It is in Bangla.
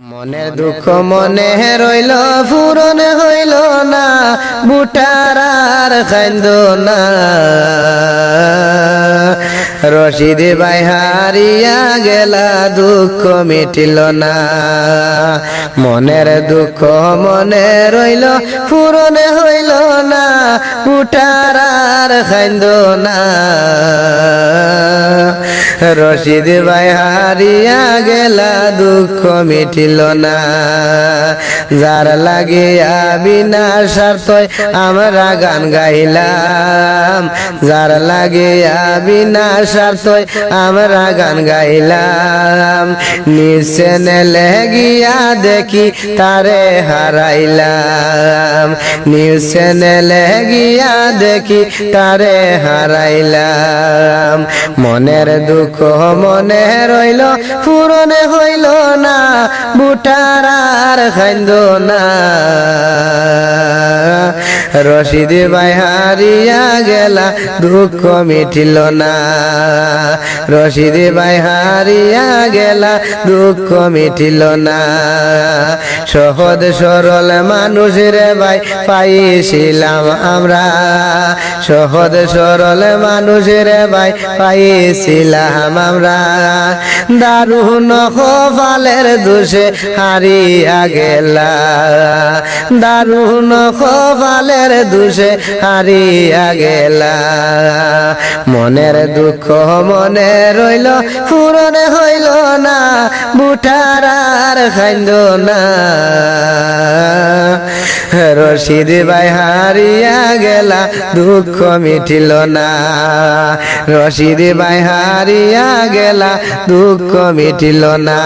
মনের দুঃখ মনে রইল পূরণ হইল না, বুটার আর খাইন্দ না। রশিদ ভাই হারিয়া গেলা, দুঃখ মিটিল না। মনের দুঃখ মনে রইল পূরণ হইল না, বুটার আর খাইন্দ না। রশিদ ভাই হারিয়া গেলা, দুঃখ মিটিল না। যার লাগিয়া বিনা স্বার্থই আমরা গান গাইলাম, যার লাগিয়া বিনা স্বার্থই আমরা গান গাইলাম। নিচে নেলে গিয়া দেখি তারে হারাইলাম, নিচে নেলে গিয়া দেখি তারে হারাইলাম। মনের দুঃখ মনে রইল পূরণ হইল না, বুটার আর খাইন্দ না। রশিদ ভাই হারিয়া গেলা, দুঃখ মিটিল না। রশিদ ভাই হারিয়া গেলা, দুঃখ মিটিল না। সহজ সরল মানুষ রে ভাই পাইছিলাম আমরা, সহজ সরল মানুষ রে ভাই পাইছিলাম আমরা। দারুণ কপালের দোষে হারিয়া গেলা, দারুণ কপালের দোষে হারিয়া গেলা। মনের দুঃখ মনে রইল পূরণ হইল না, বুটার আর খাইন্দ না। রশিদ ভাই হারিয়া গেলা, দুঃখ মিটিল না। রশিদ ভাই হারিয়া গেলা, দুঃখ মিটিল না।